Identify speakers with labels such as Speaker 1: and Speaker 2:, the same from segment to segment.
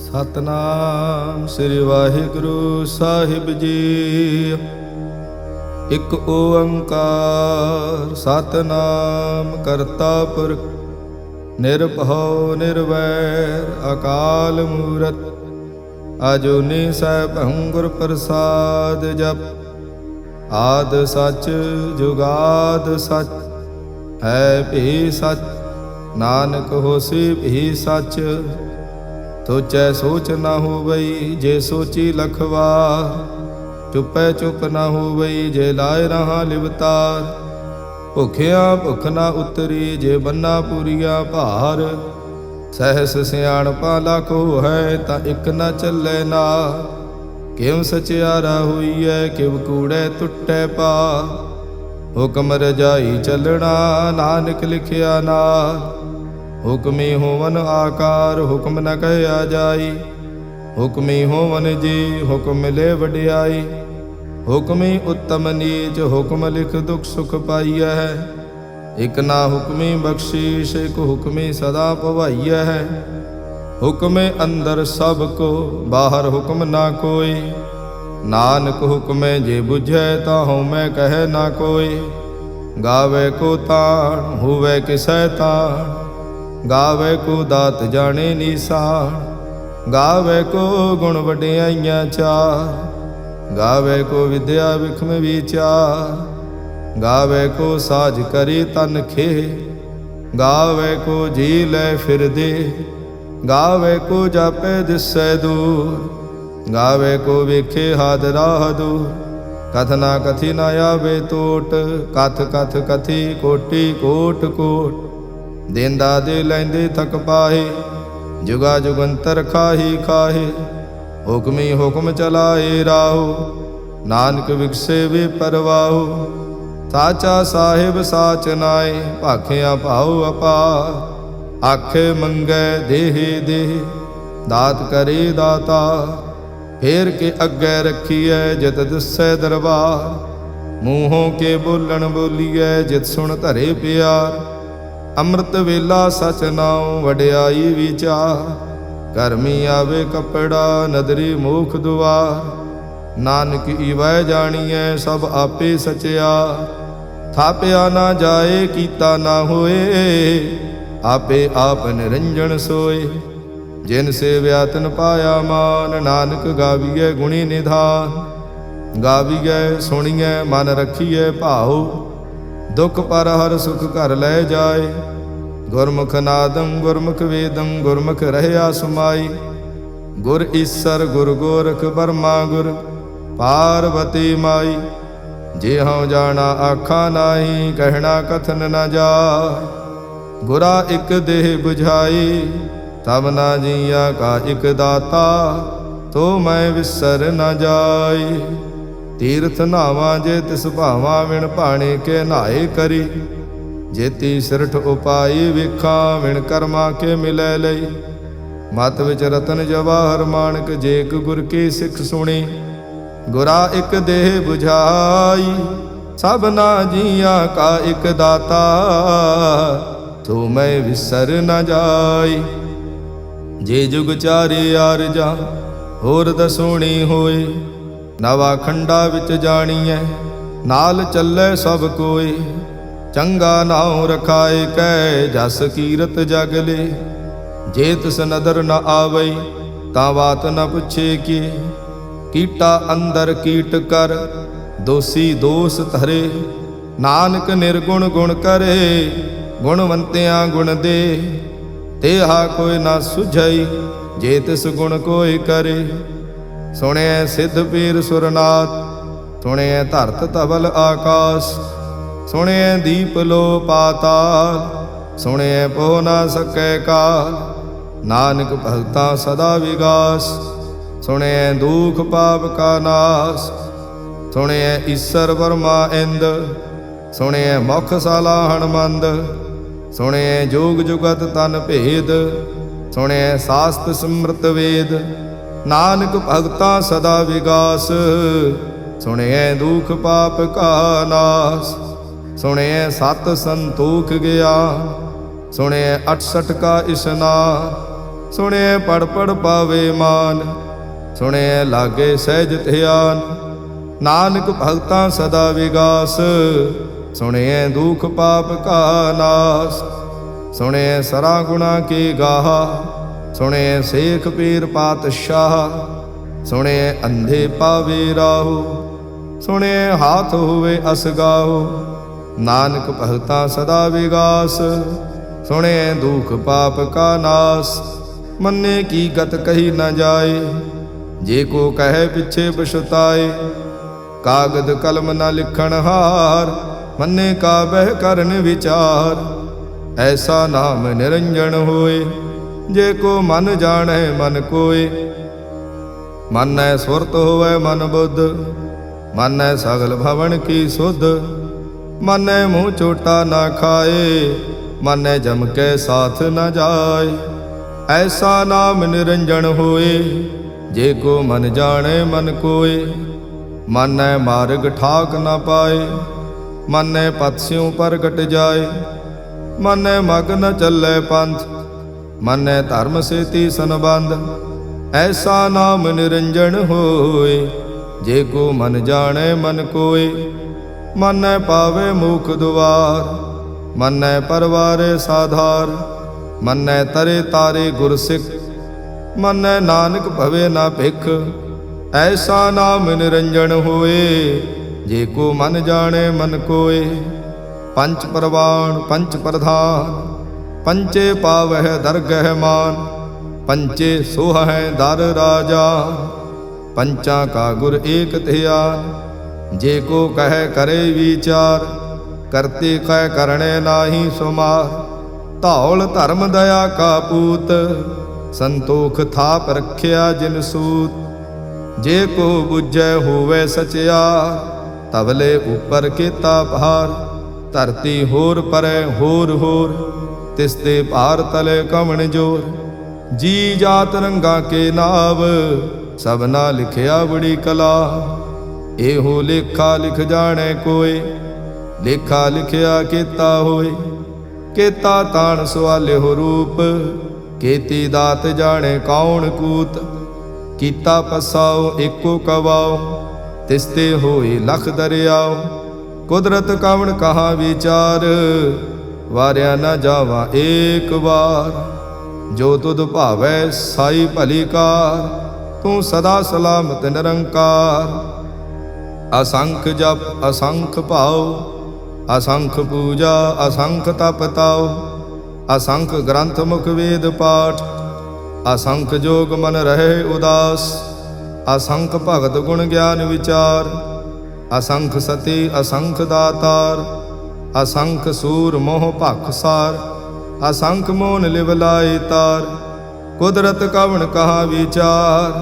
Speaker 1: ਸਤਨਾਮ ਸ੍ਰੀ ਵਾਹਿਗੁਰੂ ਸਾਹਿਬ ਜੀ। ਇਕ ਓੰਕਾਰ ਸਤਨਾਮ ਕਰਤਾ ਪੁਰਖ ਨਿਰਭਉ ਨਿਰਵੈਰ ਅਕਾਲ ਮੂਰਤ ਅਜੂਨੀ ਸੈਭੰ ਗੁਰ ਪ੍ਰਸਾਦ ਜਪ। ਆਦ ਸਚ ਜੁਗਾਦ ਸਚ ਹੈ ਭੀ ਸਚ ਨਾਨਕ ਹੋਸੀ ਭੀ ਸਚ। ਸੋਚੈ ਸੋਚ ਨਾ ਹੋਵਈ ਜੇ ਸੋਚੀ ਲਖਵਾਰ। ਚੁੱਪੈ ਚੁੱਪ ਨਾ ਹੋਵਈ ਜੇ ਲਾਇ ਰਹਾ ਲਿਵਤਾਰ। ਭੁਖਿਆ ਭੁਖ ਨਾ ਉਤਰੀ ਜੇ ਬੰਨਾ ਪੂਰੀਆ ਭਾਰ। ਸਹਿਸ ਸਿਆਣਪਾ ਲਾਖੋ ਹੈ ਤਾਂ ਇਕ ਨਾ ਚੱਲੇ ਨਾ। ਕਿਉ ਸਚਿਆਰਾ ਹੋਈਐ ਕਿਵ ਕੂੜੈ ਟੁੱਟੈ ਪਾ। ਹੁਕਮ ਰਜਾਈ ਚੱਲਣਾ ਨਾਨਕ ਲਿਖਿਆ ਨਾਲ। ਹੁਕਮੀ ਹੋਵਨ ਆਕਾਰ ਹੁਕਮ ਨ ਕਹਿਆ ਜਾਈ। ਹੁਕਮੀ ਹੋਵਨ ਜੀ ਹੁਕਮ ਮਿਲੇ ਵਡਿਆਈ। ਹੁਕਮੀ ਉੱਤਮ ਨੀਚ ਹੁਕਮ ਲਿਖ ਦੁਖ ਸੁਖ ਪਾਈਐ। ਇਕ ਨਾ ਹੁਕਮੀ ਬਖਸ਼ੀਸ਼ ਇਕ ਹੁਕਮੀ ਸਦਾ ਭਵਾਈਐ। ਹੁਕਮੇ ਅੰਦਰ ਸਭ ਕੋ ਬਾਹਰ ਹੁਕਮ ਨਾ ਕੋਈ। ਨਾਨਕ ਹੁਕਮੇ ਜੇ ਬੁਝੈ ਤਾਂ ਹਉਮੈ ਕਹੈ ਨਾ ਕੋਈ। ਗਾਵੇ ਕੋ ਤਾਣ ਹੋਵੇ ਕਿਸੈ ਤਾਣ। ਗਾਵੇ ਕੋ ਦਾਤ ਜਾਣੇ ਨੀਸਾਨ। ਗਾਵੇ ਕੋ ਗੁਣ ਵਡਿਆਈਆਂ ਚਾਰ। ਗਾਵੇ ਕੋ ਵਿਦਿਆ ਵਿਖਮ ਵਿਚਾਰ। ਗਾਵੇ ਕੋ ਸਾਜ ਕਰੀ ਤਨ ਖੇ। ਗਾਵੇ ਕੋ ਜੀ ਲੈ ਫਿਰਦੇ। ਗਾਵੇ ਕੋ ਜਾਪੇ ਦਿਸੈ ਦੂਰ। ਗਾਵੇ ਕੋ ਵੇਖੇ ਹਾਦ ਰਾਹ ਦੂਰ। ਕਥ ਨਾ ਕਥੀ ਨਾ ਆਵੇ ਟੋਟ। ਕਥ ਕਥ ਕਥੀ ਕੋਟੀ ਕੋਟ ਕੋਟ। ਦੇਂਦਾ ਦੇ ਲੈਂਦੇ ਥਕ ਪਾਹੇ। ਜੁਗਾ ਜੁਗੰਤਰ ਖਾਹੀ ਖਾਹੇ। ਹੁਕਮੀ ਹੁਕਮ ਚਲਾਏ ਰਾਹੋ। ਨਾਨਕ ਵਿਗਸੇ ਵੇ ਪਰਵਾਹੋ। ਸਾਚਾ ਸਾਹਿਬ ਸਾਚ ਨਾਏ ਭਾਖਿਆ ਭਾਉ ਅਪਾਰ। ਆਖੇ ਮੰਗੈ ਦੇਹ ਦੇਹ ਦਾਤ ਕਰੇ ਦਾਤਾ। ਫੇਰ ਕੇ ਅੱਗੇ ਰੱਖੀਐ ਜਿਤ ਦਿਸੈ ਦਰਬਾਰ। ਮੂੰਹੋਂ ਕੇ ਬੋਲਣ ਬੋਲੀਐ ਜਿਤ ਸੁਣ ਧਰੇ ਪਿਆਰ। ਅੰਮ੍ਰਿਤ ਵੇਲਾ ਸਚ ਨਾਉ ਵਡਿਆਈ ਵਿਚਾਰ। ਕਰਮੀ ਆਵੇ ਕਪੜਾ ਨਦਰੀ ਮੋਖ ਦੁਆਰ। ਨਾਨਕ ਈਵੈ ਜਾਣੀਐ ਸਭ ਆਪੇ ਸਚਿਆ। ਥਾਪਿਆ ਨਾ ਜਾਏ ਕੀਤਾ ਨਾ ਹੋਏ। ਆਪੇ ਆਪ ਨਿਰੰਜਨ ਸੋਏ। ਜਿਨ ਸੇਵਿਆ ਤਿਨ ਪਾਇਆ ਮਾਨ। ਨਾਨਕ ਗਾਵੀਐ ਗੁਣੀ ਨਿਧਾਨ। ਗਾਵੀਐ ਸੁਣੀਐ ਮਨ ਰਖੀਐ ਭਾਉ। ਦੁਖ ਪਰ ਹਰ ਸੁਖ ਘਰ ਲੈ ਜਾਏ। ਗੁਰਮੁਖ ਨਾਦੰ ਗੁਰਮੁਖ ਵੇਦੰ ਗੁਰਮੁਖ ਰਹਿਆ ਸਮਾਈ। ਗੁਰ ਈਸਰ ਗੁਰ ਗੋਰਖ ਬਰਮਾ ਗੁਰ ਪਾਰਵਤੀ ਮਾਈ। ਜੇ ਹਉ ਜਾਣਾ ਆਖਾ ਨਾਹੀ ਕਹਿਣਾ ਕਥਨ ਨ ਜਾਏ। ਗੁਰਾ ਇਕ ਦੇਹ 부ਝਾਈ ਤਬ ਨਾ ਜੀਆ ਕਾ ਇਕ ਦਾਤਾ। ਤੋ ਮੈਂ ਵਿਸਰ ਨ ਜਾਈ। ਤੀਰਥ ਨਾਵਾਂ ਜੇ ਤਿਸ ਭਾਵਾਂ ਵਿਣ ਭਾਣੇ ਕੇ ਨਹਾਏ ਕਰੀ। ਜੇਤੀ ਸਿਰਠ ਉਪਾਈ ਵੇਖਾਂ ਵਿਣ ਕਰਮਾ ਕੇ ਮਿਲੈ ਲਈ। ਮਤ ਵਿੱਚ ਰਤਨ ਜਵਾਹਰ ਮਾਣਕ ਜੇ ਇਕ ਗੁਰ ਕੀ ਸਿੱਖ ਸੁਣੀ। ਗੁਰਾ ਇਕ ਦੇਹ 부ਝਾਈ ਸਭਨਾ ਜੀਆਂ ਕਾ ਇਕ ਦਾਤਾ। ਤੋ ਮੈਂ ਵਿਸਰ ਨ ਜਾਈ। ਜੇ ਜੁਗ ਚਾਰੇ ਆਰਜਾ ਹੋਰ ਦਸੋਣੀ ਹੋਏ। ਨਵਾ ਖੰਡਾ ਵਿੱਚ ਜਾਣੀਐ ਨਾਲ ਚੱਲੇ ਸਭ ਕੋਏ। ਚੰਗਾ ਨਾਉ ਰਖਾਏ ਕੈ ਜਸ ਕੀਰਤ ਜਗ ਲੇ। ਜੇ ਤਿਸ ਨਦਰ ਨ ਆਵਈ ਤਾਂ ਬਾਤ ਨ ਪੁੱਛੇ ਕੀ। ਕੀਟਾ ਅੰਦਰ ਕੀਟ ਕਰ ਦੋਸੀ ਦੋਸ ਧਰੇ। ਨਾਨਕ ਨਿਰਗੁਣ ਗੁਣ ਕਰੇ ਗੁਣਵੰਤਿਆਂ ਗੁਣ ਦੇ। ਤੇਹਾ ਕੋਈ ਨਾ ਸੁਝਈ ਜੇ ਤਿਸ ਗੁਣ ਕੋਈ ਕਰੇ। ਸੁਣਿਐ ਸਿੱਧ ਪੀਰ ਸੁਰਨਾਥ ਸੁਣਿਐ ਧਰਤ ਧਵਲ ਆਕਾਸ। ਸੁਣਿਐ ਦੀਪ ਲੋ ਪਾਤਾਲ ਸੁਣਿਐ ਪੋ ਨਾ ਸਕੈ ਕਾਲ। ਨਾਨਕ ਭਗਤਾਂ ਸਦਾ ਵਿਗਾਸ ਸੁਣਿਐ ਦੁਖ ਪਾਪ ਕਾ ਨਾਸ। ਸੁਣਿਐ ਈਸਰ ਬਰਮਾ ਇੰਦ ਸੁਣਿਐ ਮੁਖ ਸਾਲਾਹਣ ਮੰਦ। ਸੁਣਿਐ ਜੋਗ ਜੁਗਤ ਤਨ ਭੇਦ ਸੁਣਿਐ ਸਾਸਤ ਸਿਮਰਤ ਵੇਦ। ਨਾਨਕ ਭਗਤਾਂ ਸਦਾ ਵਿਗਾਸ ਸੁਣਿਐ ਦੁਖ ਪਾਪ ਕਾ ਨਾਸ। ਸੁਣਿਐ ਸਤ ਸੰਤੋਖ ਗਿਆ ਸੁਣਿਐ 68 ਕਾ ਇਸਨਾਨ। ਸੁਣਿਐ ਪੜ ਪੜ ਪਾਵੇ ਮਾਨ, ਸੁਣਿਐ ਲਾਗੇ ਸਹਿਜ ਧਿਆਨ। ਨਾਨਕ ਭਗਤਾਂ ਸਦਾ ਵਿਗਾਸ, ਸੁਣਿਐ ਦੁਖ ਪਾਪ ਕਾ ਨਾਸ। ਸੁਣਿਐ ਸਰਾ ਗੁਣਾ ਕੀ ਗਾਹਾ, ਸੁਣਿਐ ਸੇਖ ਪੀਰ ਪਾਤਸ਼ਾਹ। ਸੁਣਿਐ ਅੰਧੇ ਪਾਵੇ ਰਾਹੂ, ਸੁਣਿਐ ਹਾਥ ਹੋਵੇ ਅਸਗਾਹੂ। ਨਾਨਕ ਭਗਤਾਂ ਸਦਾ ਵਿਗਾਸ, ਸੁਣਿਐ ਦੁਖ ਪਾਪ ਕਾ ਨਾਸ। ਮੰਨੇ ਕੀ ਗਤ ਕਹੀ ਨ ਜਾਏ, ਜੇ ਕੋ ਕਹੈ ਪਿਛੇ ਪਛਤਾਏ। ਕਾਗਦ ਕਲਮ ਨ ਲਿਖਣ ਹਾਰ, ਮੰਨੇ ਕਾ ਬਹਿ ਕਰਨ ਵਿਚਾਰ। ਐਸਾ ਨਾਮ ਨਿਰੰਜਨ ਹੋਏ, ਜੇ ਕੋ ਮਨ ਜਾਣੈ ਮਨ ਕੋਏ। ਮਾਨੈ ਸੁਰਤ ਹੋਵੈ ਮਨ ਬੁੱਧ, ਮਾਨੈ ਸਗਲ ਭਵਨ ਕੀ ਸੁਧ। ਮਾਨੈ ਮੂੰਹ ਚੋਟਾ ਨਾ ਖਾਏ, ਮਾਨੈ ਜਮ ਕੇ ਸਾਥ ਨ ਜਾਏ। ਐਸਾ ਨਾਮ ਨਿਰੰਜਨ ਹੋਏ, ਜੇ ਕੋ ਮਨ ਜਾਣੈ ਮਨ ਕੋਏ। ਮਾਨੈ ਮਾਰਗ ਠਾਕ ਨ ਪਾਏ, ਮਾਨੈ ਪਤਸਿਉ ਪ੍ਰਗਟ ਜਾਏ। ਮਾਨੈ ਮਗ ਨ ਚੱਲੈ ਪੰਥ, ਮਾਨੈ ਧਰਮ ਸੇਤੀ ਸੰਬੰਧ। ਐਸਾ ਨਾਮ ਨਿਰੰਜਨ ਹੋਏ, ਜੇ ਕੋ ਮਨ ਜਾਣੈ ਮਨ ਕੋਏ। ਮਾਨੈ ਪਾਵੇ ਮੁਖ ਦੁਆਰ, ਮਾਨੈ ਪਰਵਾਰੇ ਸਾਧਾਰ। ਮਾਨੈ ਤਰੇ ਤਾਰੇ ਗੁਰ ਸਿੱਖ, ਮਾਨੈ ਨਾਨਕ ਭਵੇ ਨਾ ਭਿਖ। ਐਸਾ ਨਾਮ ਨਿਰੰਜਨ ਹੋਏ, ਜੇ ਕੋ ਮਨ ਜਾਣੈ ਮਨ ਕੋਏ। ਪੰਚ ਪਰਵਾਣ ਪੰਚ ਪ੍ਰਧਾਨ, ਪੰਚੇ ਪਾਵਹਿ ਦਰਗਹਿ ਮਾਨ। ਪੰਚੇ ਸੋਹਹਿ ਦਰ ਰਾਜਾ, ਪੰਚਾਂ ਕਾ ਗੁਰ ਏਕ ਧਿਆਨ। ਜੇ ਕੋ ਕਹਿ ਕਰੇ ਵਿਚਾਰ, ਕਰਤੇ ਕਹਿ ਕਰਣੇ ਨਾਹੀ ਸੁਮਾਰ। ਧੌਲ ਧਰਮ ਦਇਆ ਕਾ ਪੂਤ, ਸੰਤੋਖ ਥਾਪ ਰਖਿਆ ਜਿਨ ਸੂਤ। ਜੇ ਕੋ ਬੁਝੈ ਹੋਵੇ ਸਚਿਆਰ, ਤਵਲੇ ਉਪਰ ਕੀਤਾ ਭਾਰ। ਧਰਤੀ ਹੋਰ ਪਰੈ ਹੋਰ ਹੋਰ, ਤਿਸ ਤੇ ਭਾਰ ਤਲੇ ਕਵਣ ਜੋਰ। ਜੀ ਜਾਤ ਰੰਗਾ ਕੇ ਨਾਵ, ਸਭਨਾ ਲਿਖਿਆ ਬੜੀ ਕਲਾ। ਇਹੋ ਲੇਖਾ ਲਿਖ ਜਾਣੈ ਕੋਏ, ਲੇਖਾ ਲਿਖਿਆ ਕੀਤਾ ਹੋਏ। ਕੀਤਾ ਤਾਣ ਸਵਾਲਿਓ ਰੂਪ, ਕੀਤੀ ਦਾਤ ਜਾਣੈ ਕੌਣ ਕੂਤ। ਕੀਤਾ ਪਸਾਓ ਏਕੋ ਕਵਾਓ, ਤਿਸ ਤੇ ਹੋਏ ਲਖ ਦਰਿਆਓ। ਕੁਦਰਤ ਕਵਣ ਕਹਾ ਵਿਚਾਰ, ਵਾਰਿਆ ਨ ਜਾਵਾ ਏਕ ਵਾਰ। ਜੋ ਤੁਧ ਭਾਵੈ ਸਾਈ ਭਲੀ ਕਾਰ, ਤੂੰ ਸਦਾ ਸਲਾਮਤ ਨਿਰੰਕਾਰ। ਅਸੰਖ ਜਪ ਅਸੰਖ ਭਾਉ, ਅਸੰਖ ਪੂਜਾ ਅਸੰਖ ਤਪ ਤਾਉ। ਅਸੰਖ ਗ੍ਰੰਥ ਮੁਖ ਵੇਦ ਪਾਠ, ਅਸੰਖ ਜੋਗ ਮਨ ਰਹੇ ਉਦਾਸ। ਅਸੰਖ ਭਗਤ ਗੁਣ ਗਿਆਨ ਵਿਚਾਰ, ਅਸੰਖ ਸਤੀ ਅਸੰਖ ਦਾਤਾਰ। ਅਸੰਖ ਸੂਰ ਮੋਹ ਭਖ ਸਾਰ, ਅਸੰਖ ਮੋਨ ਲਿਵ ਲਾਏ ਤਾਰ। ਕੁਦਰਤ ਕਵਣ ਕਹਾ ਵਿਚਾਰ,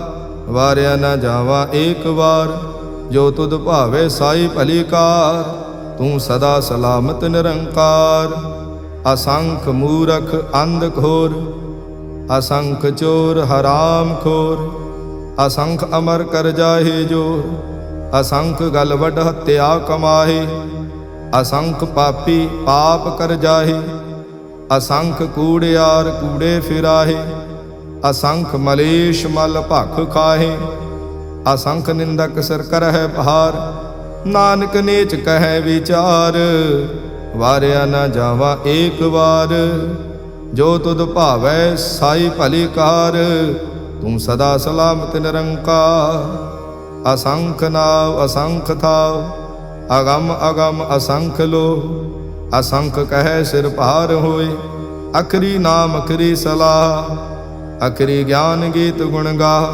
Speaker 1: ਵਾਰਿਆ ਨ ਜਾਵਾ ਏਕ ਵਾਰ। ਜੋ ਤੁਧ ਭਾਵੇ ਸਾਈ ਭਲੀ ਕਾਰ, ਤੂੰ ਸਦਾ ਸਲਾਮਤ ਨਿਰੰਕਾਰ। ਅਸੰਖ ਮੂਰਖ ਅੰਧ ਘੋਰ, ਅਸੰਖ ਚੋਰ ਹਰਾਮ ਖੋਰ। ਅਸੰਖ ਅਮਰ ਕਰ ਜਾਹੇ ਜੋਰ, ਅਸੰਖ ਗਲ ਵੱਡ ਹੱਤਿਆ ਕਮਾਹੇ। ਅਸੰਖ ਪਾਪੀ ਪਾਪ ਕਰ ਜਾਹੇ, ਅਸੰਖ ਕੂੜਿਆਰ ਕੂੜੇ ਫਿਰਾਹੇ। ਅਸੰਖ ਮਲੇਸ਼ ਮਲ ਭਖ ਖਾਹੇ, ਅਸੰਖ ਨਿੰਦਕ ਸਿਰ ਕਰਹਿ ਭਾਰ। ਨਾਨਕ ਨੀਚ ਕਹਿ ਵਿਚਾਰ, ਵਾਰਿਆ ਨ ਜਾਵਾ ਏਕ ਵਾਰ। ਜੋ ਤੁਧ ਭਾਵੈ ਸਾਈ ਭਲੀ ਕਾਰ, ਤੂੰ ਸਦਾ ਸਲਾਮਤ ਨਿਰੰਕਾਰ। ਅਸੰਖ ਨਾਵ ਅਸੰਖ ਥਾਵ, ਅਗਮ ਅਗਮ ਅਸੰਖ ਲੋ। ਅਸੰਖ ਕਹਿ ਸਿਰ ਭਾਰ ਹੋਏ, ਅਖਰੀ ਨਾਮ ਅਖਰੀ ਸਲਾਹ। ਅਖਰੀ ਗਿਆਨ ਗੀਤ ਗੁਣ ਗਾਹ,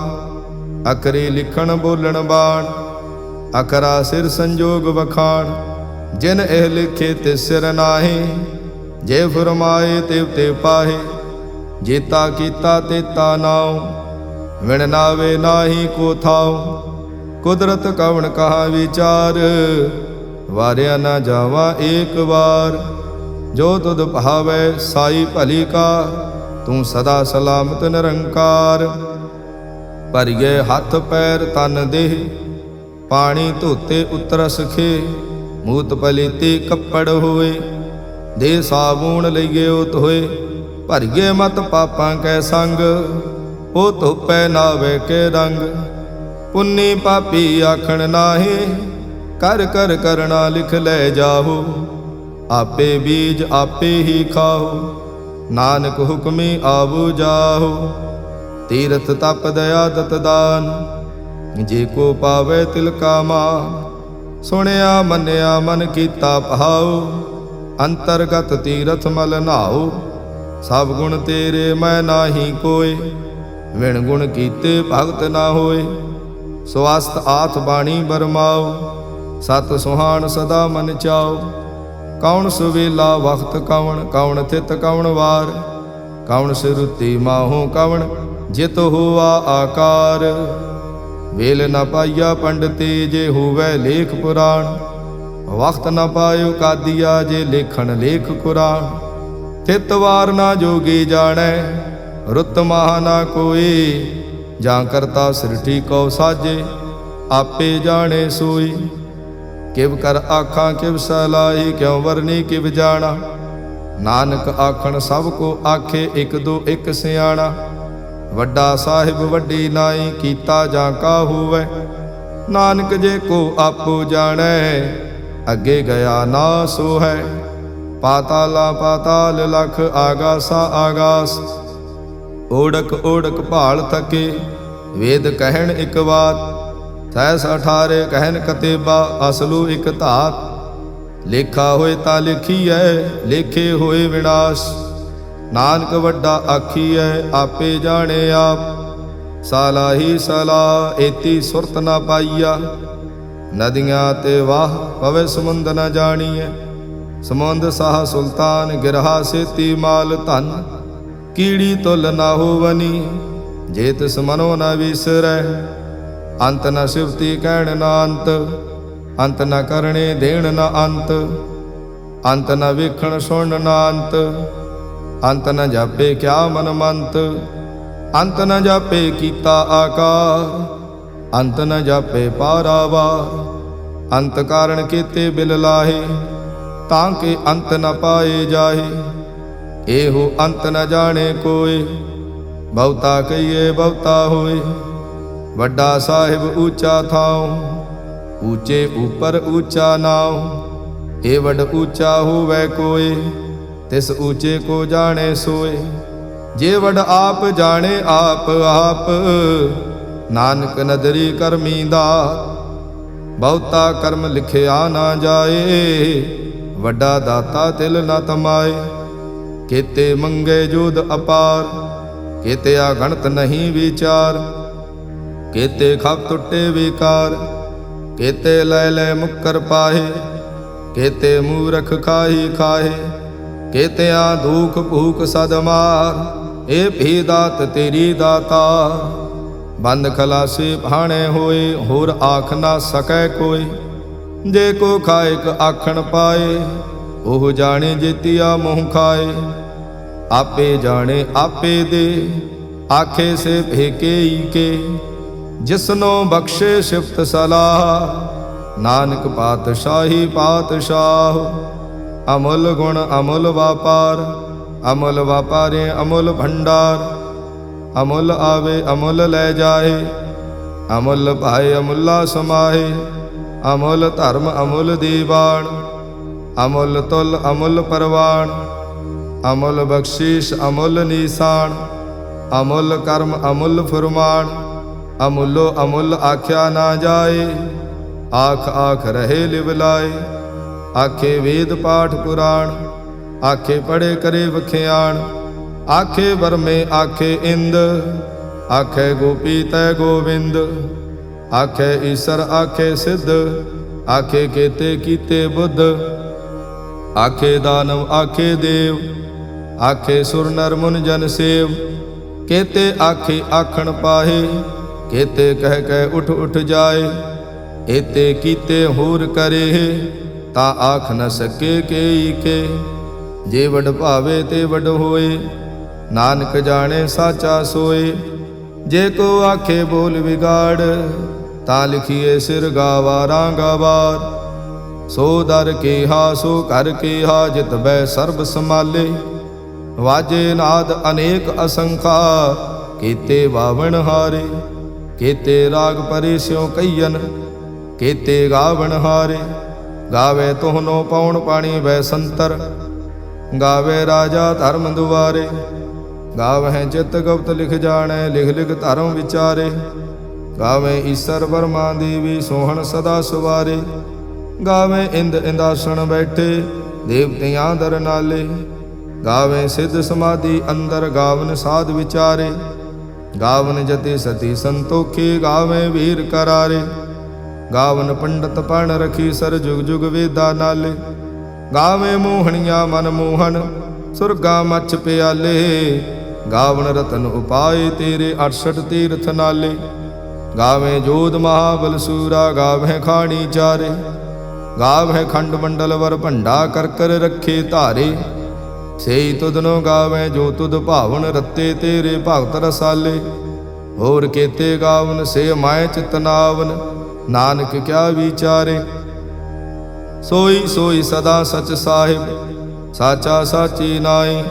Speaker 1: ਅਖਰੀ ਲਿਖਣ ਬੋਲਣ ਬਾਣ। ਅਖਰਾ ਸਿਰ ਸੰਜੋਗ ਵਖਾਣ, ਜਿਨ ਇਹ ਲਿਖੇ ਤੇ ਸਿਰ ਨਾਹੀ। ਜੇ ਫਰਮਾਏ ਤਿਵ ਤੇ ਪਾਹੇ, ਜੇਤਾ ਕੀਤਾ ਤੇਤਾ ਨਾਉ। ਵਿਣ ਨਾਵੇ ਨਾਹੀ ਕੋ ਥਾਉ, ਕੁਦਰਤ ਕਵਣ ਕਹਾ ਵਿਚਾਰ। ਵਾਰਿਆ ਨ ਜਾਵਾ ਏਕ ਵਾਰ। ਜੋ ਤੁਧ ਭਾਵੈ ਸਾਈ ਭਲੀ ਕਾਰ, ਤੂੰ ਸਦਾ ਸਲਾਮਤ ਨਿਰੰਕਾਰ। ਭਰੀਏ ਹੱਥ ਪੈਰ ਤਨ ਦੇਹ, ਪਾਣੀ ਧੋਤੇ ਉਤਰਸ ਖੇ। ਮੂਤ ਪਲੀਤੀ ਕੱਪੜ ਹੋਏ, ਦੇ ਸਾਬੂਣ ਲਈਏ ਧੋਏ। ਭਰੀਏ ਮਤ ਪਾਪਾਂ ਕੈ ਸੰਗ, ਉਹ ਧੋਪੈ ਨਾਵੇ ਕੇ ਰੰਗ। ਪੁੰਨੀ ਪਾਪੀ ਆਖਣ ਨਾਹੀ, ਕਰ ਕਰ ਕਰਣਾ ਲਿਖ ਲੈ ਜਾਹੋ। ਆਪੇ ਬੀਜ ਆਪੇ ਹੀ ਖਾਓ, ਨਾਨਕ ਹੁਕਮੀ ਆਵੋ ਜਾਹੋ। ਤੀਰਥ ਤਪ ਦਇਆ ਦਤ ਦਾਨ, ਜੇ ਕੋ ਪਾਵੇ ਤਿਲ ਕਾ ਮਾਨ। ਸੁਣਿਆ ਮੰਨਿਆ ਮਨ ਕੀਤਾ ਭਾਉ, ਅੰਤਰਗਤ ਤੀਰਥ ਮਲ ਨਾਉ। ਸਭ ਗੁਣ ਤੇਰੇ ਮੈਂ ਨਾਹੀ ਕੋਇ, ਵਿਣ ਗੁਣ ਕੀਤੇ ਭਗਤ ਨਾ ਹੋਏ। ਸਵਸਤ ਆਥ ਬਾਣੀ ਬਰਮਾਓ, ਸਤ ਸੁਹਾਣ ਸਦਾ ਮਨ ਚਾਓ। ਕੌਣ ਸੁਵੇਲਾ ਵਖਤ ਕਵਣ, ਕੌਣ ਥਿਤ ਕਵਣ ਵਾਰ। ਕੌਣ ਸਿਰੁਤੀ ਮਾਹੋ ਕਵਣ, ਜਿਤ ਹੋਆ ਆਕਾਰ। ਵੇਲ ਨ ਪਾਈਆ ਪੰਡਤੇ, ਜੇ ਹੋਵੈ ਲੇਖ ਪੁਰਾਣ। ਵਖਤ ਨ ਪਾਇਓ ਕਾਦੀਆ, ਜੇ ਲੇਖਣ ਲੇਖ ਕੁਰਾਨ। ਥਿਤ ਵਾਰ ਨਾ ਜੋਗੀ ਜਾਣੈ, ਰੁੱਤ ਮਾਹ ਨਾ ਕੋਈ। ਜਾਂ ਕਰਤਾ ਸ੍ਰਿਸ਼ਟੀ ਕਉ ਸਾਜੇ, ਆਪੇ ਜਾਣੇ ਸੋਈ। ਕਿਵ ਕਰ ਆਖਾਂ ਕਿਵ ਸਲਾਹੀ, ਕਿਉ ਵਰਨੀ ਕਿਵ ਜਾਣਾ। ਨਾਨਕ ਆਖਣ ਸਭ ਕੋ ਆਖੇ, ਇਕ ਦੋ ਇਕ ਸਿਆਣਾ। ਵੱਡਾ ਸਾਹਿਬ ਵੱਡੀ ਨਾਈ, ਕੀਤਾ ਜਾਂ ਕਾ ਹੋਵੈ। ਨਾਨਕ ਜੇ ਕੋ ਆਪੋ ਜਾਣੈ, ਅੱਗੇ ਗਿਆ ਨਾ ਸੋ ਹੈ। ਪਾਤਾਲਾ ਪਾਤਾਲ ਲਖ, ਆਗਾਸਾ ਆਗਾਸ। ਓੜਕ ਓੜਕ ਭਾਲ ਥਕੇ, ਵੇਦ ਕਹਿਣ ਇਕ ਬਾਤ। ਤੈਸ 18 ਕਹਿਨ ਕਤੇਬਾ, ਅਸਲੂ ਇਕ ਧਾਤ। ਲੇਖਾ ਹੋਏ ਤਾਂ ਲਿਖੀਐ, ਲੇਖੇ ਹੋਏ ਵਿਨਾਸ਼। ਨਾਨਕ ਵੱਡਾ ਆਖੀਐ, ਆਪੇ ਜਾਣੇ ਆਪ। ਸਾਲਾਹੀ ਸਲਾਹ, ਏਤੀ ਸੁਰਤ ਨਾ ਪਾਈਆ। ਨਦੀਆਂ ਤੇ ਵਾਹ, ਪਵੇ ਸਮੁੰਦ ਨ ਜਾਣੀਐ। ਸਮੁੰਦ ਸਾਹ ਸੁਲਤਾਨ, ਗਿਰਹਾ ਸੇਤੀ ਮਾਲ ਧਨ। ਕੀੜੀ ਤੁਲ ਨਾ ਹੋਵਨੀ, ਜੇ ਤਿਸ ਮਨੋ ਨ ਵਿਸਰੈ। ਅੰਤ ਨ ਸਿਵਤੀ ਕਹਿਣ ਨਾ ਅੰਤ, ਅੰਤ ਨ ਕਰਣੇ ਦੇਣ ਨਾ ਅੰਤ। ਅੰਤ ਨ ਵੇਖਣ ਸੁਣ ਨਾ ਅੰਤ, ਅੰਤ ਨ ਜਾਪੇ ਕਿਆ ਮਨ ਮੰਤ। ਅੰਤ ਨ ਜਾਪੇ ਕੀਤਾ ਆਕਾਰ, ਅੰਤ ਨ ਜਾਪੇ ਪਾਰਾਵਾਰ। ਅੰਤ ਕਾਰਣ ਕੀਤੇ ਬਿਲ ਲਾਹੇ, ਤਾਂ ਕਿ ਅੰਤ ਨ ਪਾਏ ਜਾਹੇ। ਇਹੋ ਅੰਤ ਨ ਜਾਣੇ ਕੋਇ, ਬਹੁਤਾ ਕਹੀਏ ਬਹੁਤਾ ਹੋਏ। ਵੱਡਾ ਸਾਹਿਬ ਊਚਾ ਥਾਉ, ਊਚੇ ਉਪਰ ਊਚਾ ਨਾਉ। ਏ ਵੱਡ ਊਚਾ ਹੋਵੈ ਕੋਇ, ਤਿਸ ਊਚੇ ਕੋ ਜਾਣੇ ਸੋਏ। ਜੇ ਵੱਡ ਆਪ ਜਾਣੇ ਆਪ ਆਪ, ਨਾਨਕ ਨਦਰੀ ਕਰਮੀ ਦਾਤ। ਬਹੁਤਾ ਕਰਮ ਲਿਖਿਆ ਨਾ ਜਾਏ, ਵੱਡਾ ਦਾਤਾ ਤਿਲ ਨ ਤਮਾਏ। ਕੀਤੇ ਮੰਗੇ ਜੋਧ ਅਪਾਰ, ਕੀਤੇ ਅਗਣਤ ਨਹੀਂ ਵਿਚਾਰ। ਕੀਤੇ ਖਪ ਟੁੱਟੇ ਵਿਕਾਰ, ਕੀਤੇ ਲੈ ਲੈ ਮੁੱਕਰ ਪਾਹੇ। ਕੀਤੇ ਮੂਰਖ ਖਾਹੀ ਖਾਹੇ, ਕੀਤਿਆਂ ਦੁਖ ਭੂਖ ਸਦ ਮਾਰ। ਇਹ ਭੀ ਦਾਤ ਤੇਰੀ ਦਾਤਾ, ਬੰਦ ਖਲਾਸੀ ਭਾਣੇ ਹੋਏ। ਹੋਰ ਆਖ ਨਾ ਸਕੈ ਕੋਈ, ਜੇ ਕੋ ਖਾਇਕ ਆਖਣ ਪਾਏ। ਉਹ ਜਾਣੇ ਜੇਤੀਆ ਮੋਹ ਖਾਏ। ਆਪੇ ਜਾਣੇ ਆਪੇ ਦੇ, ਆਖੇ ਸੇ ਭੇਕੇ ਈ ਕੇ। ਜਿਸਨੋ ਬਖਸ਼ੇ ਸਿਫਤ ਸਲਾਹ, ਨਾਨਕ ਪਾਤਸ਼ਾਹੀ ਪਾਤਸ਼ਾਹ। ਅਮੁੱਲ ਗੁਣ ਅਮੁੱਲ ਵਾਪਾਰ, ਅਮੁੱਲ ਵਾਪਾਰੇ ਅਮੁੱਲ ਭੰਡਾਰ। ਅਮੁੱਲ ਆਵੇ ਅਮੁੱਲ ਲੈ ਜਾਏ, ਅਮੁੱਲ ਭਾਏ ਅਮੁੱਲਾ ਸਮਾਏ। ਅਮੁੱਲ ਧਰਮ ਅਮੁੱਲ ਦੀਵਾਨ, ਅਮੁੱਲ ਤੁਲ ਅਮੁੱਲ ਪਰਵਾਨ। ਅਮੁੱਲ ਬਖਸ਼ੀਸ਼ ਅਮੁੱਲ ਨੀਸਾਨ, ਅਮੁੱਲ ਕਰਮ ਅਮੁੱਲ ਫੁਰਮਾਨ। ਅਮੁੱਲੋ ਅਮੁੱਲ ਆਖਿਆ ਨਾ ਜਾਏ, ਆਖ ਆਖ ਰਹੇ ਲਿਵ ਲਾਏ। ਆਖੇ ਵੇਦ ਪਾਠ ਪੁਰਾਣ, ਆਖੇ ਪੜੇ ਕਰੇ ਵਖਿਆਣ। ਆਖੇ ਬਰਮੇ ਆਖੇ ਇੰਦ, ਆਖੇ ਗੋਪੀ ਤੈ ਗੋਬਿੰਦ। ਆਖੇ ਈਸਰ ਆਖੇ ਸਿੱਧ, ਆਖੇ ਕੇਤੇ ਕੀਤੇ ਬੁੱਧ। ਆਖੇ ਦਾਨਵ ਆਖੇ ਦੇਵ, ਆਖੇ ਸੁਰ ਨਰ ਮੁਨ ਜਨ ਸੇਵ। ਕੇਤੇ ਆਖੇ ਆਖਣ ਪਾਹੇ, ਕੇਤੇ ਕਹਿ ਕਹਿ ਉਠ ਉਠ ਜਾਏ। ਏਤੇ ਕੀਤੇ ਹੋਰ ਕਰੇ, ਤਾਂ ਆਖ ਨ ਸਕੇ ਕੇਈ ਕੇ। ਜੇ ਵਡ ਭਾਵੇ ਤੇ ਵਡ ਹੋਏ, ਨਾਨਕ ਜਾਣੇ ਸਾਚਾ ਸੋਏ। ਜੇ ਕੋ ਆਖੇ ਬੋਲ ਵਿਗਾੜ, ਤਾਂ ਲਿਖੀਏ ਸਿਰ ਗਾਵਾਰਾਂ ਗਾਵਾਰ। ਸੋ ਦਰ ਕੇਹਾ ਸੋ ਘਰ ਕੇਹਾ, ਜਿਤ ਬੈ ਸਰਬ ਸਮਾਲੇ। ਵਾਜੇ ਨਾਦ ਅਨੇਕ ਅਸੰਖਾ, ਕੀਤੇ ਬਾਵਣ ਹਾਰੇ। ਕੀਤੇ ਰਾਗ ਪਰੇ ਸਿਉ ਕਈਨ, ਕੀਤੇ ਗਾਵਣ ਹਾਰੇ। ਗਾਵੇ ਤੋਹਨੋ ਪਉਣ ਪਾਣੀ ਵੈ ਸੰਤਰ, ਗਾਵੇ ਰਾਜਾ ਧਰਮ ਦੁਆਰੇ। ਗਾਵਹਿ ਚਿਤ ਗੁਪਤ ਲਿਖ ਜਾਣੈ, ਲਿਖ ਲਿਖ ਧਰਮ ਵਿਚਾਰੇ। ਗਾਵੇ ਈਸਰ ਬਰਮਾ ਦੇਵੀ, ਸੋਹਣ ਸਦਾ ਸੁਵਾਰੇ। ਗਾਵੇ ਇੰਦ ਇੰਦਾਸਣ ਬੈਠੇ, ਦੇਵਤਿਆਂ ਦਰ ਨਾਲੇ। ਗਾਵੇ ਸਿੱਧ ਸਮਾਧੀ ਅੰਦਰ, ਗਾਵਨ ਸਾਧ ਵਿਚਾਰੇ। ਗਾਵਨ ਜਤੀ ਸਤੀ ਸੰਤੋਖੀ, ਗਾਵੇ ਵੀਰ ਕਰਾਰੇ। ਗਾਵਨ ਪੰਡਤ ਪਣ ਰਖੀ ਸਰ, ਜੁਗ ਜੁਗ ਵੇਦਾ ਨਾਲੇ। ਗਾਵੇ ਮੋਹਣੀਆਂ ਮਨ ਮੋਹਨ, ਸੁਰਗਾ ਮੱਛ ਪਿਆਲੇ। ਗਾਵਨ ਰਤਨ ਉਪਾਏ ਤੇਰੇ, 68 ਤੀਰਥ ਨਾਲੇ। ਗਾਵੇ ਜੋਧ ਮਹਾਬਲ ਸੂਰਾ, ਗਾਵੇ ਖਾਣੀ ਚਾਰੇ। ਗਾਵੇ ਖੰਡ ਮੰਡਲ ਵਰ ਭੰਡਾ, ਕਰ ਕਰ ਰੱਖੇ ਧਾਰੇ। ਸੇਈ ਤੁਧਨੋ ਗਾਵੇ ਜੋ ਤੁਧ ਭਾਵਨ, ਰਤੇ ਤੇਰੇ ਭਗਤ ਰਸਾਲੇ। ਹੋਰ ਕੀਤੇ ਗਾਵਨ ਸੇ ਮਾਇ ਚਿਤਨਾਵਨ, ਨਾਨਕ ਕਿਆ ਵਿਚਾਰੇ। ਸੋਈ ਸੋਈ ਸਦਾ ਸਚ ਸਾਹਿਬ, ਸਾਚਾ ਸਾਚੀ ਨਾਈ।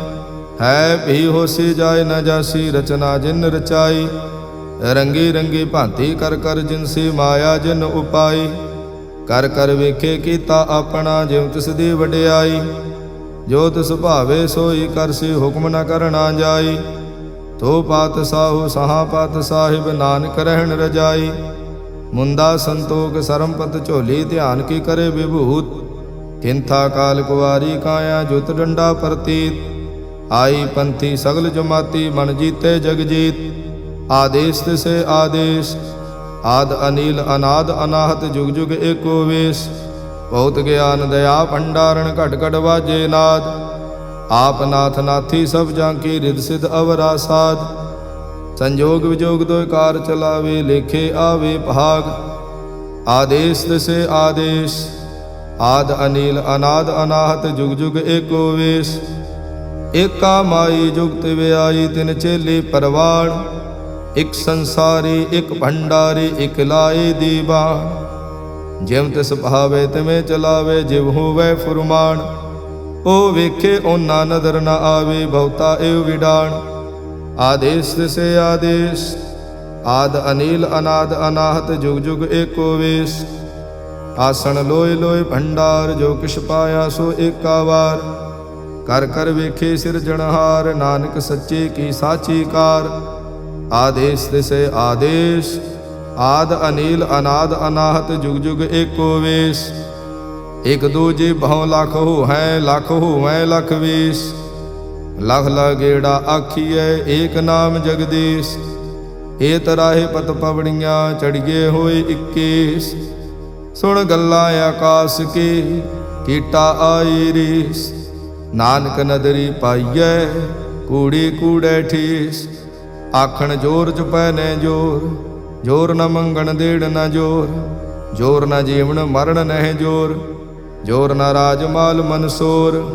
Speaker 1: ਹੈ ਭੀ ਹੋਸੀ ਜਾਏ ਨ ਜਾਸੀ, ਰਚਨਾ ਜਿਨ ਰਚਾਈ। ਰੰਗੀ ਰੰਗੀ ਭਾਂਤੀ ਕਰ ਕਰ, ਜਿਨ ਸੀ ਮਾਇਆ ਜਿਨ ਉਪਾਈ। ਕਰ ਕਰ ਵੇਖੇ ਕੀਤਾ ਆਪਣਾ, ਜਿਉ ਤਿਸ ਦੀ ਵਡਿਆਈ। ਜੋ ਤਿਸ ਭਾਵੇ ਸੋਈ ਕਰਸੀ, ਹੁਕਮ ਨ ਕਰਨਾ ਜਾਈ। ਤੋ ਪਾਤ ਸਾਹੂ ਸਹਾ ਪਾਤ ਸਾਹਿਬ, ਨਾਨਕ ਰਹਿਣ ਰਜਾਈ। ਮੁੰਦਾ ਸੰਤੋਖ ਸਰਮਪਤ ਝੋਲੀ, ਧਿਆਨ ਕੀ ਕਰੇ ਵਿਭੂਤ। ਕਿੰਥਾ ਕਾਲ ਕੁਵਾਰੀ ਕਾਇਆ, ਜੁਤ ਡੰਡਾ ਪ੍ਰਤੀਤ। ਆਈ ਪੰਥੀ ਸਗਲ ਜਮਾਤੀ, ਮਨ ਜੀਤੇ ਜਗ ਜੀਤ। ਆਦੇਸ਼ ਤਿਸੇ ਆਦੇਸ਼, ਆਦ ਅਨੀਲ ਅਨਾਦ ਅਨਾਹਤ, ਜੁਗ ਜੁਗ ਏਕੋ ਵੇਸ। ਬਹੁਤ ਗਿਆਨ ਦਇਆ ਭੰਡਾਰਨ, ਘਟ ਘਟ ਵਾਜੇ ਨਾਦ। ਆਪ ਨਾਥ ਨਾਥੀ ਸਭ ਜਾਂ ਕੀ, ਰਿਦ ਸਿਧ ਅਵਰਾ ਸਾਧ। ਸੰਜੋਗ ਵਿਜੋਗ ਦੋਇ ਕਾਰ ਚਲਾਵੇ, ਲੇਖੇ ਆਵੇ ਭਾਗ। ਆਦੇਸ਼ ਤਿਸੇ ਆਦੇਸ਼, ਆਦ ਅਨੀਲ ਅਨਾਦ ਅਨਾਹਤ, ਜੁਗ ਜੁਗ ਏਕੋ ਵੇਸ। ਏਕਾ ਮਾਈ ਜੁਗਤ ਵਿਆਈ, ਤਿਨ ਚੇਲੇ ਪਰਵਾਣ। ਇਕ ਸੰਸਾਰੀ ਇਕ ਭੰਡਾਰੀ, ਇਕ ਲਾਏ ਦੀਵਾਨ। ਜਿਵ ਤਿਸ ਭਾਵੇ ਤਿਵੇਂ ਚਲਾਵੇ, ਜਿਵ ਹੋਵੇ ਫੁਰਮਾਨ। ਉਹ ਵੇਖੇ ਓਨਾ ਨਦਰ ਨ ਆਵੇ, ਬਹੁਤਾ ਏਵ ਵਿਡਾਣ। ਆਦੇਸ਼ ਤਿਸੇ ਆਦੇਸ਼, ਆਦ ਅਨੀਲ ਅਨਾਦ ਅਨਾਹਤ, ਜੁਗ ਜੁਗ ਏਕੋ ਵੇਸ। ਆਸਣ ਲੋਇ ਲੋਇ ਭੰਡਾਰ, ਜੋ ਕਿਛ ਪਾਇਆ ਸੋ ਏਕਾ ਵਾਰ। ਕਰ ਕਰ ਵੇਖੇ ਸਿਰਜਣਹਾਰ, ਨਾਨਕ ਸੱਚੇ ਕੀ ਸਾਚੀ ਕਾਰ। ਆਦੇਸ਼ ਤਿਸੇ ਆਦੇਸ਼, ਆਦ ਅਨੀਲ ਅਨਾਦ ਅਨਾਹਤ, ਜੁਗ ਜੁਗ ਏਕੋ ਵੇਸ। ਇਕ ਦੂਜੇ ਬਹੁ ਲਖ ਹੋ ਹੈ, ਲਖ ਹੋਵੈ ਲਖ ਵੇਸ। ਲਖ ਲਗੇੜਾ ਆਖੀਐ, ਏਕ ਨਾਮ ਜਗਦੀਸ਼। ਏ ਤਰਾਹੇ ਪਤ ਪਵੜੀਆਂ, ਚੜੀਏ ਹੋਏ 21। ਸੁਣ ਗੱਲਾਂ ਆਕਾਸ ਕੀ, ਕੀਟਾ ਆਈ ਰੀਸ। ਨਾਨਕ ਨਦਰੀ ਪਾਈਐ, ਕੂੜੀ ਕੂੜੈ ਠੀਸ। ਆਖਣ ਜੋਰ ਜਪੈ ਨੈ ਜੋਰ, ਜੋਰ ਨ ਮੰਗਣ ਦੇੜ ਨ ਜੋਰ। ਜੋਰ ਨ ਜੀਵਨ ਮਰਨ ਨਹਿ ਜੋਰ, ਜੋਰ ਨ ਰਾਜ ਮਾਲ ਮਨਸੋਰ।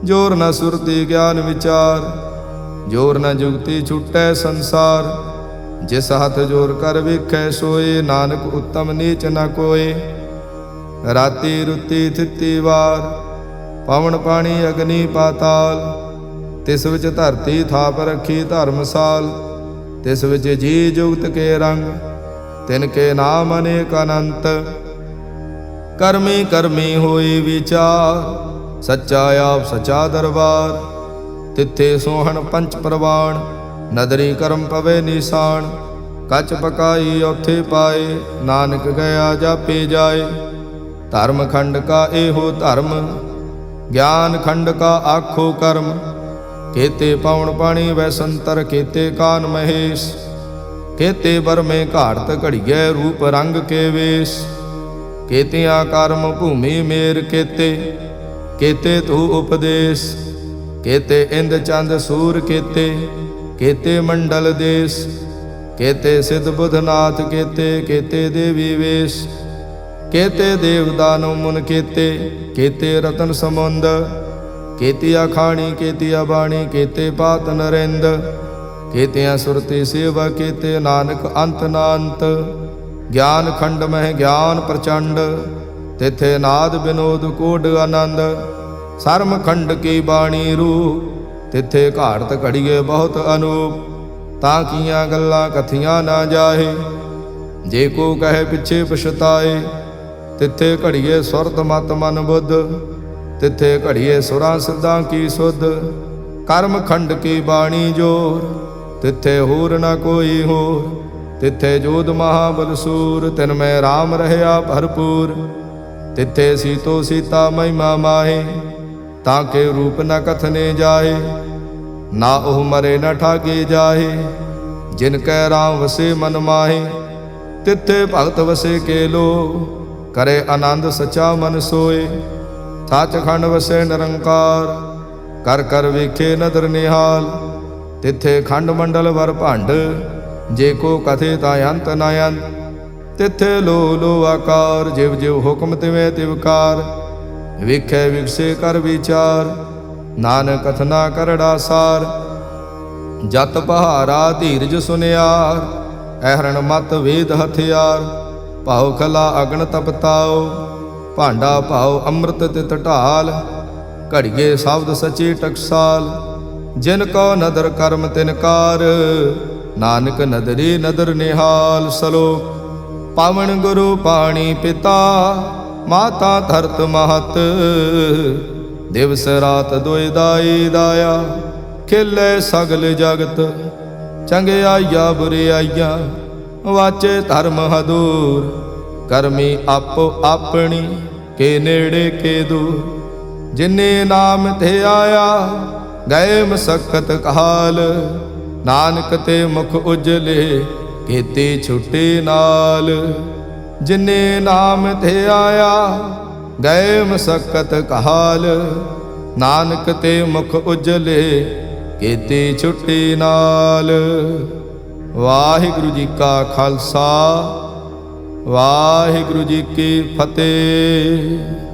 Speaker 1: ਜੋਰ ਨ ਸੁਰਤੀ ਗਿਆਨ ਵਿਚਾਰ, ਜੋਰ ਨ ਜੁਗਤੀ ਛੁਟੈ ਸੰਸਾਰ। ਜਿਸ ਹੱਥ ਜੋਰ ਕਰ ਵੇਖੈ ਸੋਏ, ਨਾਨਕ ਉੱਤਮ ਨੀਚ ਨ ਕੋਏ। ਰਾਤੀ ਰੁੱਤੀ ਥਿੱਤੀ ਵਾਰ, ਪਵਨ ਪਾਣੀ ਅਗਨੀ ਪਾਤਾਲ। ਤਿਸ ਵਿੱਚ ਧਰਤੀ ਥਾਪ ਰੱਖੀ ਧਰਮਸਾਲ। ਤਿਸ ਵਿੱਚ ਜੀ ਜੁਗਤ ਕੇ ਰੰਗ, ਤਿਨ ਕੇ ਨਾਮ ਅਨੇਕ ਅਨੰਤ। ਕਰਮੀ ਕਰਮੀ ਹੋਈ ਵਿਚਾਰ, ਸੱਚਾ ਆਪ ਸੱਚਾ ਦਰਬਾਰ। ਤਿੱਥੇ ਸੋਹਣ ਪੰਚ ਪ੍ਰਵਾਣ, ਨਦਰੀ ਕਰਮ ਪਵੇ ਨਿਸ਼ਾਨ। ਕੱਚ ਪਕਾਈ ਉੱਥੇ ਪਾਏ, ਨਾਨਕ ਗਿਆ ਜਾਪੇ ਜਾਏ। ਧਰਮ ਖੰਡ ਕਾ ਇਹੋ ਧਰਮ, ਗਿਆਨ ਖੰਡ ਕਾ ਆਖੋ ਕਰਮ। ਕੇਤੇ ਪਵਨ ਪਾਣੀ ਵੈ ਸੰਤਰ, ਕੇਤੇ ਕਾਨ ਮਹੇਸ਼। ਕੇਤੇ ਬਰਮੇ ਘਾੜਤ ਘੜੀਐ, ਰੂਪ ਰੰਗ ਕੇ ਵੇਸ਼। ਕੇਤਿਆਂ ਕਰਮ ਭੂਮੀ ਮੇਰ ਕੇਤੇ, ਕੇਤੇ ਤੂ ਉਪਦੇਸ਼। ਕੇਤੇ ਇੰਦ ਚੰਦ ਸੂਰ ਕੇਤੇ, ਕੇਤੇ ਮੰਡਲ ਦੇਸ। ਕੇਤੇ ਸਿਧ ਬੁਧਨਾਥ ਕੇਤੇ, ਕੇਤੇ ਦੇਵੀ ਵੇਸ਼। ਕੇਤੇ ਦੇਵ ਦਾਨਵ ਮੁਨ ਕੇਤੇ, ਕੇਤੇ ਰਤਨ ਸਮੁੰਦ। ਕੇਤੀਆ ਖਾਣੀ ਕੇਤੀਆ ਬਾਣੀ, ਕੇਤੇ ਪਾਤ ਨਰਿੰਦ। ਕੇਤਿਆਂ ਸੁਰਤੀ ਸੇਵਾ ਕੇਤੇ, ਨਾਨਕ ਅੰਤ ਨਾ ਅੰਤ। ਗਿਆਨ ਖੰਡ ਮਹਿ ਗਿਆਨ ਪ੍ਰਚੰਡ, ਤਿਥੇ ਨਾਦ ਬਿਨੋਦ ਕੋਡ ਆਨੰਦ। ਸਰਮ ਖੰਡ ਕੀ ਬਾਣੀ ਰੂਪ, ਤਿੱਥੇ ਘਾੜਤ ਘੜੀਏ ਬਹੁਤ ਅਨੂਪ। ਤਾਂ ਕੀਆਂ ਗੱਲਾਂ ਕਥੀਆਂ ਨਾ ਜਾਹੇ, ਜੇ ਕੋ ਕਹੇ ਪਿੱਛੇ ਪਛਤਾਏ। ਤਿੱਥੇ ਘੜੀਏ ਸੁਰਤ ਮਤ ਮਨ ਬੁੱਧ, ਤਿੱਥੇ ਘੜੀਏ ਸੁਰਾਂ ਸਿੱਧਾਂ ਕੀ ਸੁਧ। ਕਰਮ ਖੰਡ ਕੀ ਬਾਣੀ ਜੋਰ, ਤਿੱਥੇ ਹੋਰ ਨਾ ਕੋਈ ਹੋਰ। ਤਿੱਥੇ ਜੋਧ ਮਹਾਬਲ ਸੂਰ, ਤਿਨ ਮੈਂ ਰਾਮ ਰਹਿਆ ਭਰਪੂਰ। ਤਿੱਥੇ ਸੀਤੋ ਸੀਤਾ ਮਹਿਮਾ ਮਾਹੇ, ਤਾਂ ਕੇ ਰੂਪ ਨ ਕਥਨੇ ਜਾਏ। ਨਾ ਉਹ ਮਰੇ ਨ ਠਾਗੇ ਜਾਹੇ, ਜਿਨ ਕੈ ਰਾਮ ਵਸੇ ਮਨ ਮਾਹੇ। ਤਿੱਥੇ ਭਗਤ ਵਸੇ ਕੇ ਲੋ, ਕਰੇ ਆਨੰਦ ਸਚਾ ਮਨ ਸੋਏ। ਸੱਚਖੰਡ ਵਸੇ ਨਿਰੰਕਾਰ, ਕਰ ਕਰ ਵੇਖੇ ਨਦਰ ਨਿਹਾਲ। ਤਿੱਥੇ ਖੰਡ ਮੰਡਲ ਵਰ ਭੰਡ, ਜੇ ਕੋ ਕਥੇ ਤਾਂ ਅੰਤ ਨ ਅੰਤ। ਤਿੱਥੇ ਲੋ ਲੋ ਆਕਾਰ, ਜਿਵ ਜਿਵ ਹੁਕਮ ਤਿਵੇਂ ਤਿਵਕਾਰ। ਵੇਖੈ ਵਿਗਸੇ ਕਰ ਵਿਚਾਰ, ਨਾਨਕ ਕਥਨਾ ਕਰੜਾ ਸਾਰ। ਜਤ ਪਹਾਰਾ ਧੀਰਜ ਸੁਨਿਆਰ, ਐਹਰਣ ਮਤ ਵੇਦ ਹਥਿਆਰ। ਭਾਉ ਖਲਾ ਅਗਨ ਤਪਤਾਓ, ਭਾਂਡਾ ਭਾਉ ਅੰਮ੍ਰਿਤ ਤਿਤ ਢਾਲ। ਘੜੀਏ ਸ਼ਬਦ ਸਚੇ ਟਕਸਾਲ, ਜਿਨ ਕੋ ਨਦਰ ਕਰਮ ਤਿਨਕਾਰ। ਨਾਨਕ ਨਦਰੀ ਨਦਰ ਨਿਹਾਲ। ਸਲੋਕ। ਪਾਵਨ ਗੁਰੂ ਪਾਣੀ ਪਿਤਾ, ਮਾਤਾ ਧਰਤ ਮਹਤ। ਦਿਵਸ ਰਾਤ ਦੁਇ ਦਾਈ ਦਾਇਆ, ਖੇਲੇ ਸਗਲ ਜਗਤ। ਚੰਗਿਆਈਆ ਬੁਰਿਆਈਆ, ਵਾਚੇ ਧਰਮ ਹਦੂਰ। ਕਰਮੀ ਆਪੋ ਆਪਣੀ, ਕੇ ਨੇੜੇ ਕੇ ਦੂਰ। ਜਿਨੇ ਨਾਮ ਤੇ ਆਇਆ, ਗਏ ਮਸਕਤ ਕਾਲ। ਨਾਨਕ ਤੇ ਮੁਖ ਉਜਲੇ, ਕੀਤੀ ਛੁੱਟੀ ਨਾਲ। ਜਿਨੇ ਨਾਮ ਤੇ ਆਇਆ, ਗਏ ਮਸਕਤ ਕਾਲ। ਨਾਨਕ ਤੇ ਮੁਖ ਉਜਲੇ, ਕੀਤੀ ਛੁੱਟੀ ਨਾਲ। ਵਾਹਿਗੁਰੂ ਜੀ ਕਾ ਖਾਲਸਾ, ਵਾਹਿਗੁਰੂ ਜੀ ਕੀ ਫਤਿਹ।